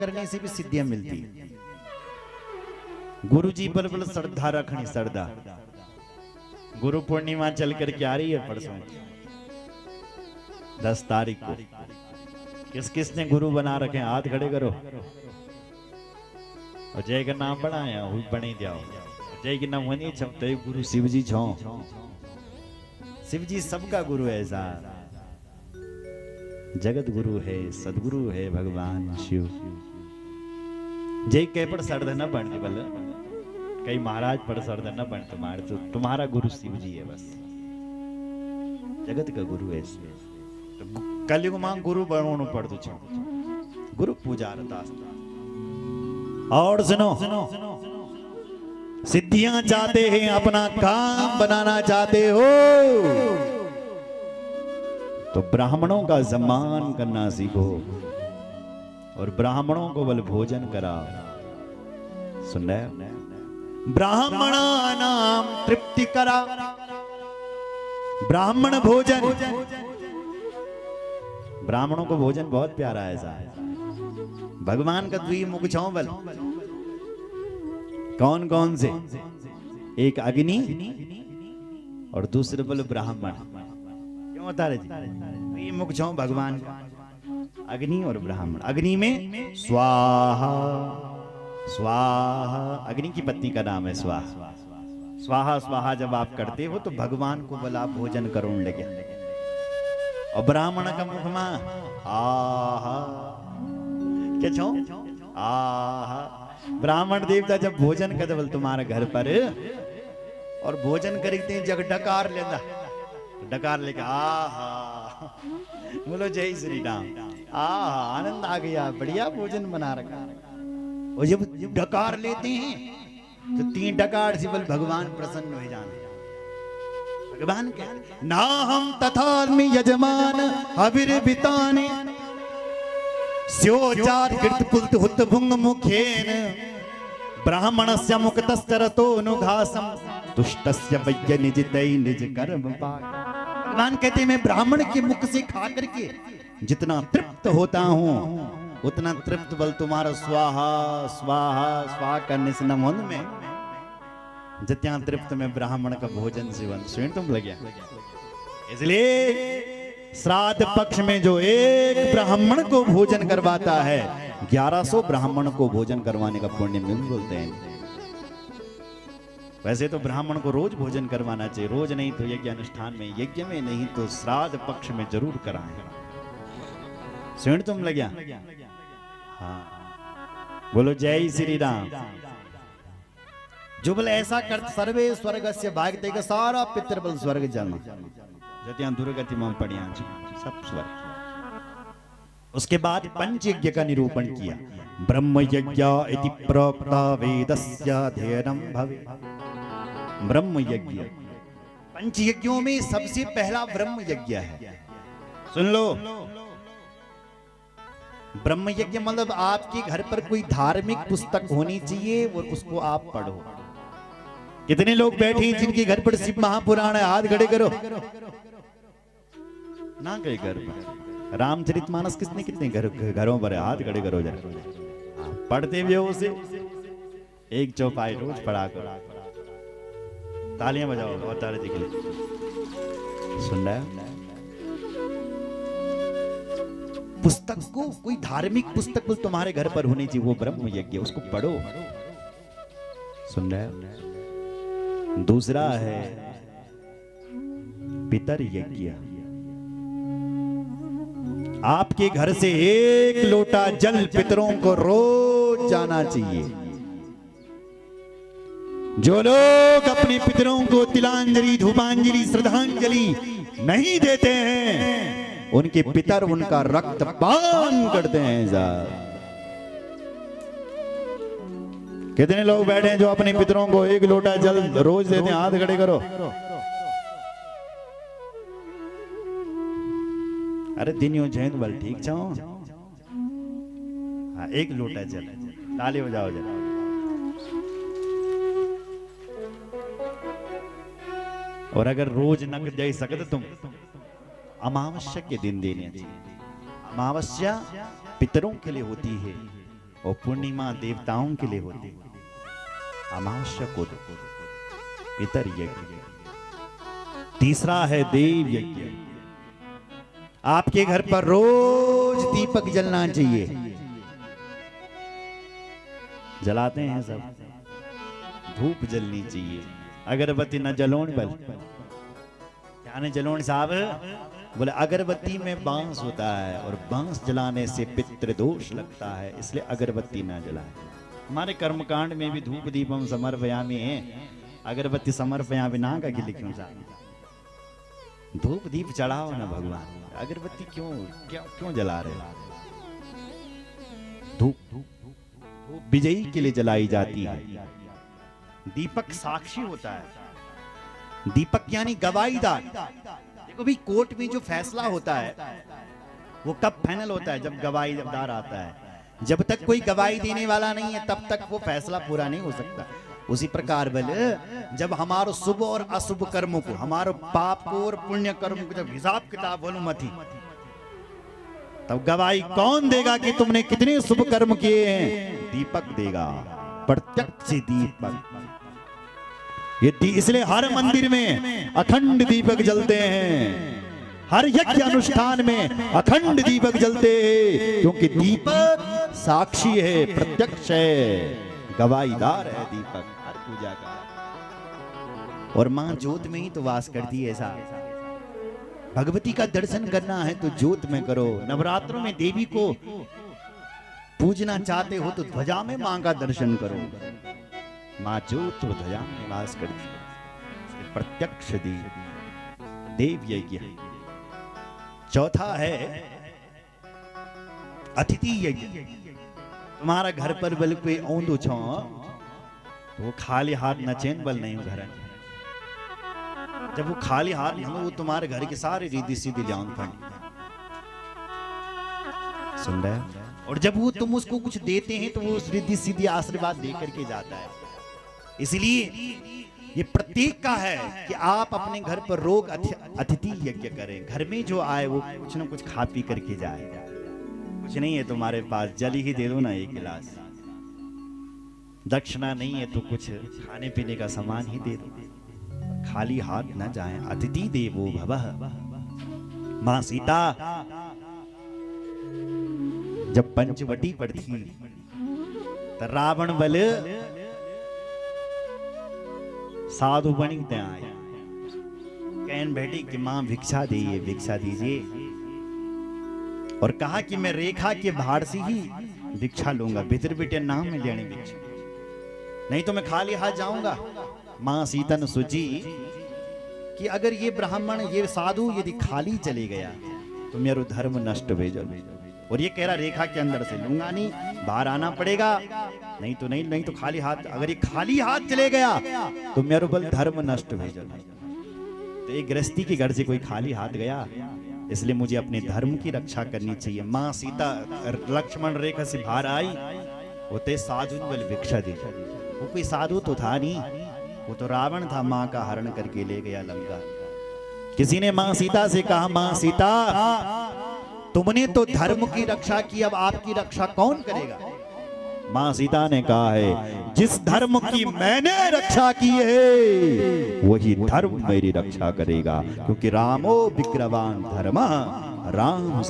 करने से भी सिद्धियां मिलती है। गुरु जी पर बल श्रद्धा रखनी, श्रद्धा। गुरु पूर्णिमा चल कर के आ रही है परसों 10 तारीख को। किस किस ने गुरु बना रखे हैं, हाथ खड़े करो। और जय का नाम बनाया हुई बने जाओ। जय के नाम वनी छपते गुरु शिव जी छो। शिव जी सबका गुरु है साहब, जगत गुरु है, सदगुरु है भगवान शिव। जय कह पर सर्द न बन बल, कई महाराज पर सर्द न बन तुम्हारे, तो तुम्हारा गुरु शिव जी है बस, जगत का गुरु है। तो कलयुग मां गुरु बनों पड़तो छो, गुरु पूजा अरदास। और सुनो, सिद्धियां चाहते हैं, अपना काम बनाना चाहते हो, तो ब्राह्मणों का सम्मान करना सीखो और ब्राह्मणों को बल भोजन कराओ। सुन रहे? ब्राह्मणा नाम तृप्ति करा, ब्राह्मण भोजन। ब्राह्मणों को भोजन बहुत प्यारा है साहब। भगवान का द्वि मुख छो बल, कौन कौन से? एक अग्नि और दूसरे बल ब्राह्मण। क्यों बता रहे जी? मुख छो भगवान का, अग्नि और ब्राह्मण। अग्नि में स्वाहा, स्वाहा अग्नि की पत्नी का नाम है स्वाहा। स्वाहा स्वाहा जब आप करते हो तो भगवान को बल आप भोजन करो लगे। और ब्राह्मण का मुख में आहा, क्या छो? आहा। ब्राह्मण देवता जब भोजन कर बल तुम्हारे घर पर, और भोजन करते जग डकार लेता, डकार लेके आहा, बोलो जय श्री राम। आहा, आनंद आ गया, बढ़िया भोजन बना रखा। और जब डकार लेते हैं तो 3 डकार से बल भगवान प्रसन्न हो जाते। भगवान क्या ना हम तथास्मि यजमान अविर्भितानि स्योचार कृत पुल्त हुत भुंग मुखेन ब्राह्मणस्य मुक्तस्तरतो नुघासम दुष्टस्य वैय निजितै निज कर्म पाक। भगवान कहते मैं ब्राह्मण के मुख से खा करके जितना तृप्त होता हूँ, उतना तृप्त बल तुम्हारा स्वाहा स्वाहा स्वाहा करने से न मन में, जितना तृप्त में ब्राह्मण का भोजन सेवन सुन तुम लगे। इसलिए श्राद्ध पक्ष में जो एक ब्राह्मण को भोजन करवाता है, 1100 ब्राह्मण को भोजन करवाने का पुण्य मिल बोलते हैं। वैसे तो ब्राह्मण को रोज भोजन करवाना चाहिए, रोज नहीं तो यज्ञ अनुष्ठान में, यज्ञ में नहीं तो श्राद्ध पक्ष में जरूर कराएं। सुन तुम लग्या? हाँ, बोलो जय श्री राम। जो बल ऐसा कर सर्वे स्वर्ग से भागते का सारा पितृबल स्वर्ग जाना, जतियां दुर्गति में पड़िया सब स्वर्ग। उसके बाद पंच यज्ञ का निरूपण किया। ब्रह्म यज्ञ इति प्रोक्ता वेदस्य अध्ययनम भवे। ब्रह्म यज्ञ, पंच यज्ञों में सबसे पहला ब्रह्म यज्ञ है। सुन लो, ब्रह्म यज्ञ मतलब आपके घर पर कोई धार्मिक पुस्तक होनी चाहिए और उसको आप पढ़ो। कितने लोग बैठे हैं जिनके घर पर शिव महापुराण है? हाथ खड़े करो। ना कई घर पर रामचरितमानस किसने कितने घरों पर है? हाथ खड़े करो जरा। पढ़ते भी हो उसे, एक चौपाई रोज पढ़ा करो। तालियां बजाओ अवतार जी के लिए। सुन रहा है? पुस्तक को, कोई धार्मिक पुस्तक तुम्हारे घर पर होनी चाहिए, वो ब्रह्म यज्ञ, उसको पढ़ो। सुन रहे हो? दूसरा है पितर यज्ञ। आपके घर से 1 लोटा जल पितरों को रोज जाना चाहिए। जो लोग अपने पितरों को तिलांजलि, धूपांजलि, श्रद्धांजलि नहीं देते हैं, उनके पितर उनका रक्तपान करते हैं साहब। कितने लोग बैठे हैं जो अपने पितरों को 1 लोटा जल रोज देते हैं? हाथ खड़े करो। अरे दिन यूं जैन बल ठीक छो। हाँ, 1 लोटा जल, ताली बजाओ जरा। और अगर रोज नक दे सकते तुम, अमावस्या के दिन देने चाहिए। अमावस्या पितरों के लिए होती है, और पूर्णिमा देवताओं के लिए होती है, अमावस्या को पितर यज्ञ। तीसरा है देव यज्ञ। आपके घर पर रोज दीपक जलना चाहिए। जलाते हैं सब, धूप जलनी चाहिए, अगरबत्ती न जलोन बल। क्या न जलोन साहब? बोले अगरबत्ती में बांस होता है और बांस जलाने से पितृदोष लगता है, इसलिए अगरबत्ती ना जलाए। हमारे कर्मकांड में भी धूप दीपम समर्पयामि है, अगरबत्ती समर्पयामि ना का कि लिखूं साहब? धूप दीप चढ़ाओ ना भगवान, अगरबत्ती क्यों जला रहे हो? धूप विजयी के लिए जलाई जाती है। दीपक साक्षी होता है। दीपक यानी गवाहीदार। देखो भाई, कोर्ट में जो फैसला होता है वो कब फाइनल होता है? जब गवाहीदार आता है। जब तक कोई गवाही देने वाला नहीं है तब तक वो फैसला पूरा नहीं हो सकता। उसी प्रकार बल जब हमारो शुभ और अशुभ कर्मों को, हमारो पाप को और पुण्य कर्म को जब हिसाब किताब अनुमति, तब गवाही कौन देगा कि तुमने कितने शुभ कर्म किए हैं? दीपक देगा, प्रत्यक्ष दीपक। ये इसलिए हर मंदिर में अखंड दीपक जलते हैं, हर यज्ञ अनुष्ठान में अखंड दीपक जलते हैं, क्योंकि दीपक साक्षी है, प्रत्यक्ष है, गवाहीदार है दीपक हर पूजा का। और मां ज्योत में ही तो वास करती है। ऐसा भगवती का दर्शन करना है तो ज्योत में करो। नवरात्रों में देवी को पूजना चाहते हो तो ध्वजा में मां का दर्शन करो। मां ज्योत तो ध्वजा में वास करती है, प्रत्यक्ष देव यज्ञ। चौथा है अतिथि यज्ञ। तुम्हारा घर पर बल कोई औंदो छो तो वो खाली हाथ नचेन बल नहीं घर। जब वो खाली हाथ नहीं, वो तुम्हारे घर के सारे रिद्धि सीधी जान फंड सुन रहे हैं। और जब वो तुम उसको कुछ देते हैं तो वो उस रिद्धि सीधी आशीर्वाद दे करके जाता है। इसलिए ये प्रतीक का है कि आप अपने घर पर रोग अतिथि यज्ञ करें। घर में जो आए वो कुछ ना कुछ खा पी करके जाए। कुछ नहीं है तुम्हारे पास, जल ही दे दो ना एक गिलास। दक्षिणा नहीं है तो कुछ खाने पीने का सामान ही दे दो। खाली हाथ न जाएं। अतिथि देवो भवः। मां सीता जब पंचवटी पर थी तो रावण बल साधु बनिते आया, कहन बैठी कि मां भिक्षा दीजिए, भिक्षा दीजिए। और कहा कि मैं रेखा के भाड़ से ही भिक्षा लूंगा, भीतर बेटे नाम में लेने भिक्षा, नहीं तो मैं खाली हाथ जाऊंगा। मां सीता ने सोची कि अगर ये ब्राह्मण, ये साधु यदि खाली चले गया तो मेरा धर्म नष्ट हो जाएगा। और ये कह रहा रेखा के अंदर से लूंगा नहीं, बाहर आना पड़ेगा, नहीं तो खाली हाथ, अगर ये खाली हाथ चले गया तो मेरा बल धर्म नष्ट हो जाएगा। तो एक गृहस्थी के घर से कोई खाली हाथ गया, इसलिए मुझे अपने धर्म की रक्षा करनी चाहिए। मां सीता लक्ष्मण रेखा से बाहर आई, होते साधु बल भिक्षा दी। वो कोई साधु तो था नहीं, वो तो रावण था, मां का हरण करके ले गया लंका। किसी ने मां सीता से कहा, मां सीता तुमने तो धर्म की रक्षा की, अब आपकी रक्षा कौन करेगा? मां सीता ने कहा है, जिस धर्म की मैंने रक्षा की है वही धर्म मेरी रक्षा करेगा, क्योंकि रामो विग्रहवान धर्मः, राम